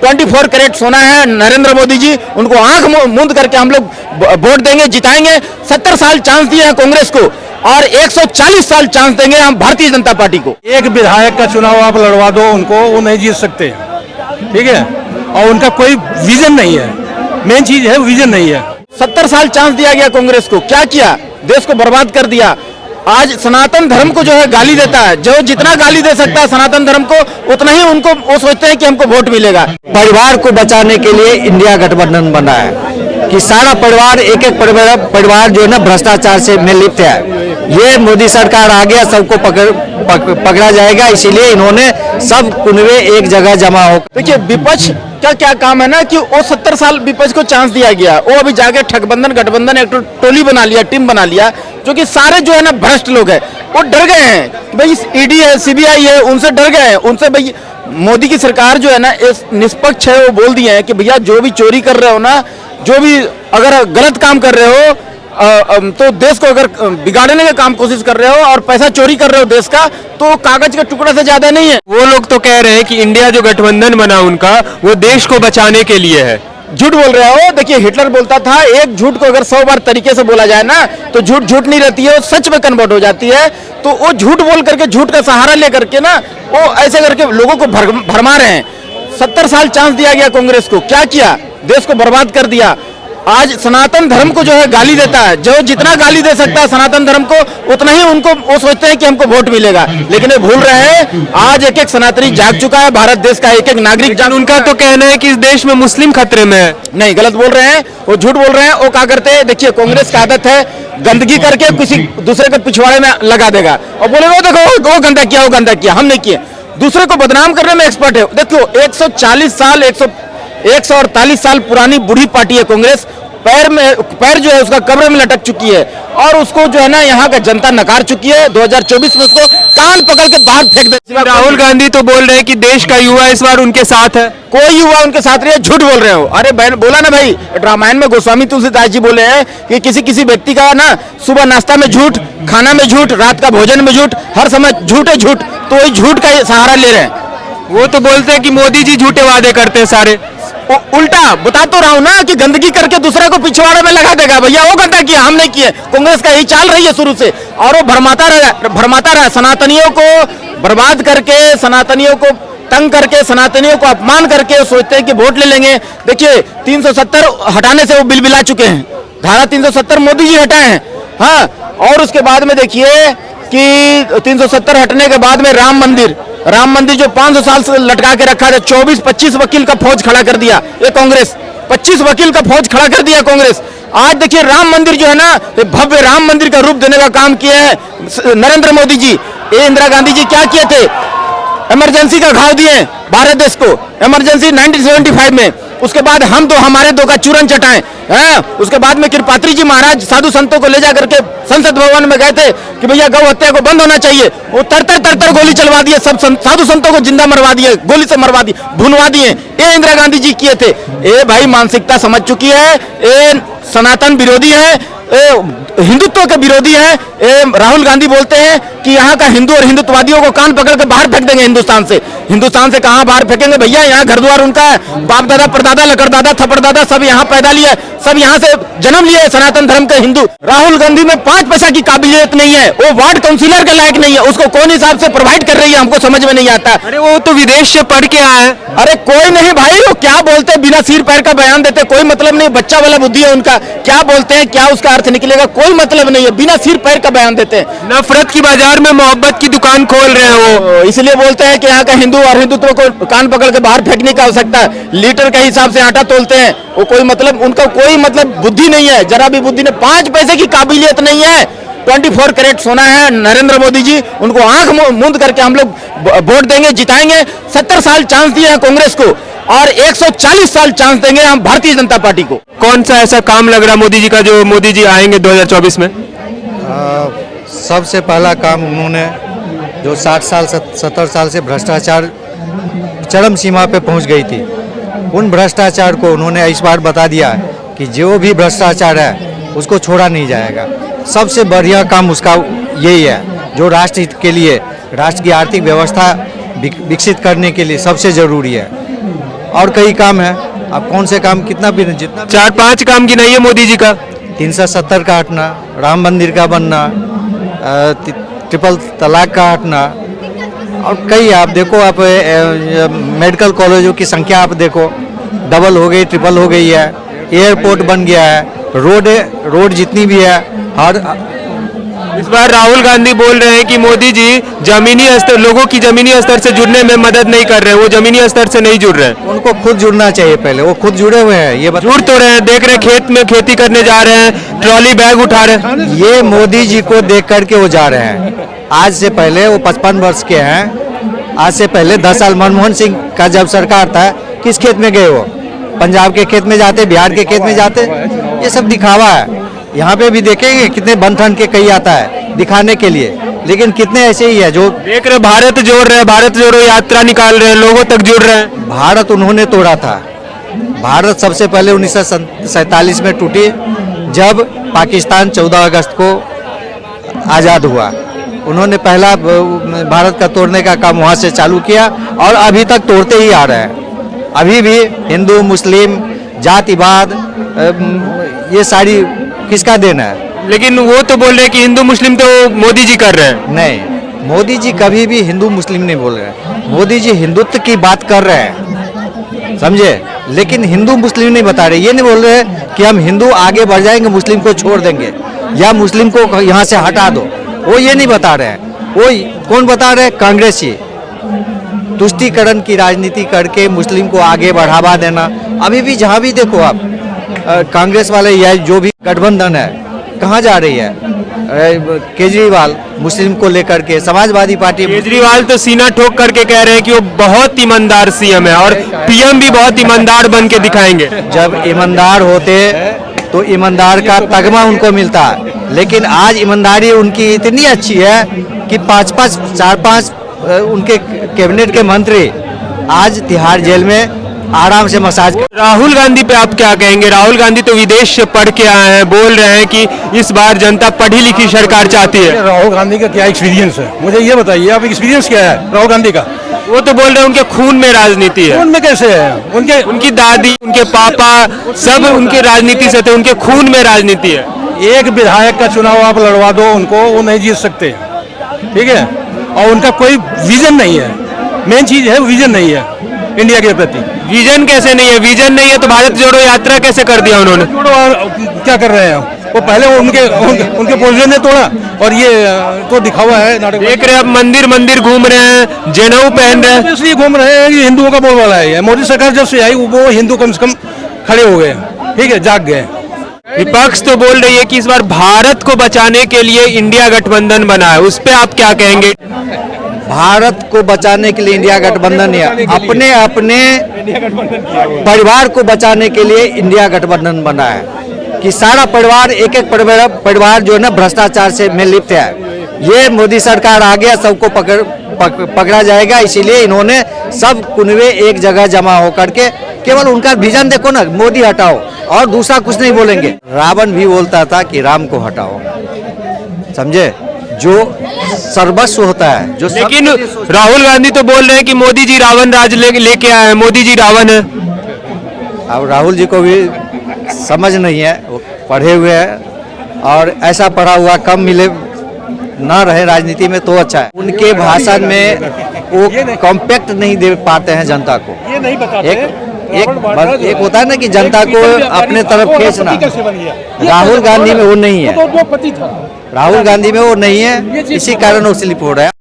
24 carat सोना है नरेंद्र मोदी जी, उनको आंख मूंद करके हम लोग वोट देंगे, जिताएंगे। 70 साल चांस दिए हैं कांग्रेस को और 140 साल चांस देंगे हम भारतीय जनता पार्टी को। एक विधायक का चुनाव आप लड़वा दो उनको, वो नहीं जीत सकते, ठीक है, और उनका कोई विजन नहीं है, मेन चीज है विजन नहीं है। 70 साल चांस दिया गया कांग्रेस को, क्या किया? देश को बर्बाद कर दिया। आज सनातन धर्म को जो है गाली देता है, जो जितना गाली दे सकता है सनातन धर्म को उतना ही उनको वो सोचते हैं कि हमको वोट मिलेगा। परिवार को बचाने के लिए इंडिया गठबंधन बना है कि सारा परिवार एक एक परिवार जो है ना भ्रष्टाचार से में लिप्त है। ये मोदी सरकार आ गया, सबको पकड़ा जाएगा, इसीलिए इन्होंने सब कुनवे एक जगह जमा हो। देखिए विपक्ष का क्या काम है ना कि वो 70 साल विपक्ष को चांस दिया गया, वो अभी जाके ठगबंधन गठबंधन एक टोली बना लिया, टीम बना लिया, जो कि सारे जो है ना भ्रष्ट लोग हैं, वो डर गए हैं भाई, ईडी है, सीबीआई है, उनसे डर गए हैं। उनसे भाई मोदी की सरकार जो है ना इस निष्पक्ष है, वो बोल दिए हैं कि भैया जो भी चोरी कर रहे हो ना, जो भी अगर गलत काम कर रहे हो तो देश को अगर बिगाड़ने का काम कोशिश कर रहे हो और पैसा चोरी कर रहे हो देश का, तो कागज का टुकड़ा से ज्यादा नहीं है। वो लोग तो कह रहे हैं कि इंडिया जो गठबंधन बना उनका, वो देश को बचाने के लिए है। झूठ बोल रहे हो। देखिए हिटलर बोलता था एक झूठ को अगर 100 बार तरीके से बोला जाए ना तो झूठ झूठ नहीं रहती है, वो सच में कन्वर्ट हो जाती है। तो वो झूठ बोल करके, झूठ का सहारा लेकर के ना वो ऐसे करके लोगों को भरमा रहे हैं। 70 साल चांस दिया गया कांग्रेस को, क्या किया? देश को बर्बाद कर दिया। आज सनातन धर्म को जो है गाली देता है, जो जितना गाली दे सकता है सनातन धर्म को उतना ही उनको वो सोचते हैं कि हमको वोट मिलेगा, लेकिन ये भूल रहे हैं आज एक एक सनातनी जाग चुका है, भारत देश का एक एक नागरिक जाग। उनका तो कहना है कि इस देश में मुस्लिम खतरे में है। नहीं, गलत बोल रहे हैं, वो झूठ बोल रहे हैं। वो क्या करते हैं, देखिए कांग्रेस की आदत है गंदगी करके किसी दूसरे के पिछवाड़े में लगा देगा और बोलेगा देखो वो गंदा किया, वो गंदा किया, हम नहीं किए। दूसरे को बदनाम करने में एक्सपर्ट है। देखो 140 साल 148 साल पुरानी बूढ़ी पार्टी है कांग्रेस, पैर जो है उसका कब्र में लटक चुकी है और उसको जो है ना यहाँ का जनता नकार चुकी है। 2024 में उसको कान पकड़ के बाहर फेंक दे। राहुल गांधी तो बोल रहे हैं कि देश का युवा इस बार उनके साथ है। कोई युवा उनके साथ नहीं है, झूठ बोल रहे हो। अरे बहन बोला ना भाई, रामायण में गोस्वामी तुलसीदास जी बोले हैं कि किसी व्यक्ति का ना सुबह नाश्ता में झूठ, खाना में झूठ, रात का भोजन में झूठ, हर समय झूठ है झूठ, तो वही झूठ का सहारा ले रहे हैं। वो तो बोलते हैं कि मोदी जी झूठे वादे करते हैं सारे। उल्टा बता तो रहा हूं ना कि गंदगी करके दूसरे को पिछवाड़े में लगा देगा। भैया वो गंदा किया, हम नहीं किए। कांग्रेस का यही चाल रही है शुरू से और वो भरमाता रहा सनातनियों को बर्बाद करके, सनातनियों को तंग करके, सनातनियों को अपमान करके सोचते हैं कि वोट ले लेंगे। देखिए 370 हटाने से वो बिलबिला चुके हैं, धारा 370 मोदी जी हटाए हैं। हाँ, और उसके बाद में देखिए कि 370 हटने के बाद में राम मंदिर जो 500 साल से लटका के रखा है, 24-25 वकील का फौज खड़ा कर दिया ये कांग्रेस, 25 वकील का फौज खड़ा कर दिया कांग्रेस। आज देखिए राम मंदिर जो है ना, भव्य राम मंदिर का रूप देने का काम किया है नरेंद्र मोदी जी। ये इंदिरा गांधी जी क्या किए थे? इमरजेंसी का घाव दिए भारत देश को, इमरजेंसी 1975 में। उसके बाद हम तो हमारे दो का चूरन चटाएं। उसके बाद में कृपात्री जी महाराज साधु संतों को ले जा करके संसद भवन में गए थे कि भैया गौ हत्या को बंद होना चाहिए। वो तर गोली चलवा दिए, सब साधु संतों को जिंदा मरवा दिए, गोली से मरवा दिए, भुनवा दिए। ये इंदिरा गांधी जी किए थे। ये भाई मानसिकता समझ चुकी है, ये सनातन विरोधी है, हिंदुत्व के विरोधी है। राहुल गांधी बोलते हैं कि यहाँ का हिंदू और हिंदुत्ववादियों को कान पकड़ के बाहर फेंक देंगे हिंदुस्तान से। हिंदुस्तान से कहाँ बाहर फेंकेंगे भैया? यहाँ घर द्वार उनका है, बाप दादा, परदादा, लकड़दादा, थपड़दादा सब यहाँ पैदा लिए, सब यहाँ से जन्म लिए सनातन धर्म के हिंदू। राहुल गांधी में 5 पैसा की काबिलियत नहीं है, वो वार्ड काउंसिलर के लायक नहीं है। उसको कौन हिसाब से प्रोवाइड कर रही है हमको समझ में नहीं आता। अरे वो तो विदेश से पढ़ के आए हैं। अरे कोई नहीं भाई, वो क्या बोलते हैं, बिना सिर पैर का बयान देते, कोई मतलब नहीं। बच्चा वाला बुद्धि है उनका, क्या बोलते हैं क्या उसका अर्थ निकलेगा कोई मतलब नहीं है, बिना सिर पैर का बयान देते हैं। नफरत की बाजार में मोहब्बत की दुकान खोल रहे हैं वो, इसलिए बोलते हैं कि यहाँ का हिंदू और हिंदुत्व को कान पकड़ के बाहर फेंकने की आवश्यकता है। लीटर के हिसाब से आटा तोलते हैं, वो कोई मतलब, उनका कोई मतलब बुद्धि नहीं है, जरा भी बुद्धि नहीं, 5 पैसे की काबिलियत नहीं है। 24 कैरेट सोना है नरेंद्र मोदी जी, उनको आंख मूंद करके हम लोग वोट देंगे, जिताएंगे। 70 साल चांस दिए हैं कांग्रेस को और 140 साल चांस देंगे हम भारतीय जनता पार्टी को। कौन सा ऐसा काम लग रहा मोदी जी का जो मोदी जी आएंगे 2024 में? सबसे पहला काम उन्होंने जो 60 साल 70 साल से भ्रष्टाचार चरम सीमा पे पहुंच गई थी, उन भ्रष्टाचार को उन्होंने इस बार बता दिया कि जो भी भ्रष्टाचार है उसको छोड़ा नहीं जाएगा। सबसे बढ़िया काम उसका यही है, जो राष्ट्र हित के लिए, राष्ट्र की आर्थिक व्यवस्था विकसित करने के लिए सबसे ज़रूरी है। और कई काम है। अब कौन से काम कितना भी जितना 4-5 काम गिनाइए मोदी जी का। 370 का हटना, राम मंदिर का बनना, ट्रिपल तलाक का हटना, और कई आप देखो, आप मेडिकल कॉलेजों की संख्या आप देखो, डबल हो गई, ट्रिपल हो गई है, एयरपोर्ट बन गया है, रोड जितनी भी है हर। इस बार राहुल गांधी बोल रहे हैं कि मोदी जी जमीनी स्तर, लोगों की जमीनी स्तर से जुड़ने में मदद नहीं कर रहे हैं, वो जमीनी स्तर से नहीं जुड़ रहे हैं। उनको खुद जुड़ना चाहिए, पहले वो खुद जुड़े हुए हैं। ये जुड़ तो रहे हैं, देख रहे हैं खेत में खेती करने जा रहे हैं, ट्रॉली बैग उठा रहे हैं। ये मोदी जी को देख करके वो जा रहे हैं। आज से पहले वो 55 वर्ष के हैं, आज से पहले 10 साल मनमोहन सिंह का जब सरकार था, किस खेत में गए वो? पंजाब के खेत में जाते, बिहार के खेत में जाते। ये सब दिखावा है। यहाँ पे भी देखेंगे कितने बंधन के कई आता है दिखाने के लिए, लेकिन कितने ऐसे ही है जो देख रहे भारत जोड़ रहे हैं, भारत जोड़ो यात्रा निकाल रहे हैं, लोगों तक जुड़ रहे हैं। भारत उन्होंने तोड़ा था। भारत सबसे पहले 1947 में टूटी, जब पाकिस्तान 14 अगस्त को आज़ाद हुआ। उन्होंने पहला भारत का तोड़ने का काम वहाँ से चालू किया, और अभी तक तोड़ते ही आ रहे हैं। अभी भी हिंदू मुस्लिम जातिवाद, ये सारी किसका देन है? लेकिन वो तो बोल रहे हैं कि हिंदू मुस्लिम तो मोदी जी कर रहे हैं। नहीं, मोदी जी कभी भी हिंदू मुस्लिम नहीं बोल रहे हैं। मोदी जी हिंदुत्व की बात कर रहे हैं, समझे, लेकिन हिंदू मुस्लिम नहीं बता रहे। ये नहीं बोल रहे कि हम हिंदू आगे बढ़ जाएंगे, मुस्लिम को छोड़ देंगे, या मुस्लिम को यहाँ से हटा दो। वो ये नहीं बता रहे हैं। वो कौन बता रहे हैं? कांग्रेसी तुष्टीकरण की राजनीति करके मुस्लिम को आगे बढ़ावा देना। अभी भी जहाँ भी देखो आप, कांग्रेस वाले या जो भी गठबंधन है, कहाँ जा रही है? केजरीवाल मुस्लिम को लेकर के, समाजवादी पार्टी। केजरीवाल तो सीना ठोक करके कह रहे हैं कि वो बहुत ईमानदार सीएम है, और पीएम भी बहुत ईमानदार बन के दिखाएंगे। जब ईमानदार होते तो ईमानदार का तगमा उनको मिलता, लेकिन आज ईमानदारी उनकी इतनी अच्छी है कि 4-5 उनके कैबिनेट के मंत्री आज तिहाड़ जेल में आराम से मसाज। राहुल गांधी पे आप क्या कहेंगे? राहुल गांधी तो विदेश से पढ़ के आए हैं, बोल रहे हैं कि इस बार जनता पढ़ी लिखी सरकार चाहती है। राहुल गांधी का क्या एक्सपीरियंस है, मुझे ये बताइए, आप एक्सपीरियंस क्या है राहुल गांधी का? वो तो बोल रहे हैं उनके खून में राजनीति है। उनमें कैसे है? उनकी दादी, उनके पापा सब उनके राजनीति से थे, उनके खून में राजनीति है। एक विधायक का चुनाव आप लड़वा दो उनको, वो नहीं जीत सकते, ठीक है। और उनका कोई विजन नहीं है, मेन चीज है विजन नहीं है इंडिया के प्रति। विजन कैसे नहीं है? विजन नहीं है तो भारत जोड़ो यात्रा कैसे कर दिया उन्होंने? क्या कर रहे हैं वो? पहले वो उनके पोजिशन ने तोड़ा, और ये तो दिखावा है नाटक। देख रहे हैं अब मंदिर घूम रहे हैं, जनेऊ पहन रहे हैं, इसलिए घूम रहे हैं कि हिंदुओं का बोलबाला है। मोदी सरकार जब से आई वो हिंदू कम से कम खड़े हो गए, ठीक है, जाग गए। विपक्ष तो बोल रही है कि इस बार भारत को बचाने के लिए इंडिया गठबंधन बना है, उस पे आप क्या कहेंगे? भारत को बचाने के लिए इंडिया गठबंधन है, अपने अपने परिवार को बचाने के लिए इंडिया गठबंधन बना है, कि सारा परिवार एक परिवार जो है ना भ्रष्टाचार से में लिप्त है। ये मोदी सरकार आ गया, सबको पकड़ा जाएगा, इसीलिए इन्होंने सब कुनवे एक जगह जमा होकर के केवल उनका विजन देखो ना, मोदी हटाओ, और दूसरा कुछ नहीं बोलेंगे। रावण भी बोलता था कि राम को हटाओ, समझे, जो सर्वस्व होता है जो। लेकिन राहुल गांधी तो बोल रहे हैं कि मोदी जी रावण राज लेके आए हैं, मोदी जी रावण है। अब राहुल जी को भी समझ नहीं है, वो पढ़े हुए हैं, और ऐसा पढ़ा हुआ कम मिले ना रहे राजनीति में तो अच्छा है। उनके भाषण में वो कॉम्पैक्ट नहीं दे पाते हैं जनता को। ये नहीं बताते। एक होता है ना कि जनता को अपने तरफ खींचना, राहुल गांधी में वो नहीं है। राहुल गांधी में वो नहीं है, इसी कारण वो स्लिप हो रहा है।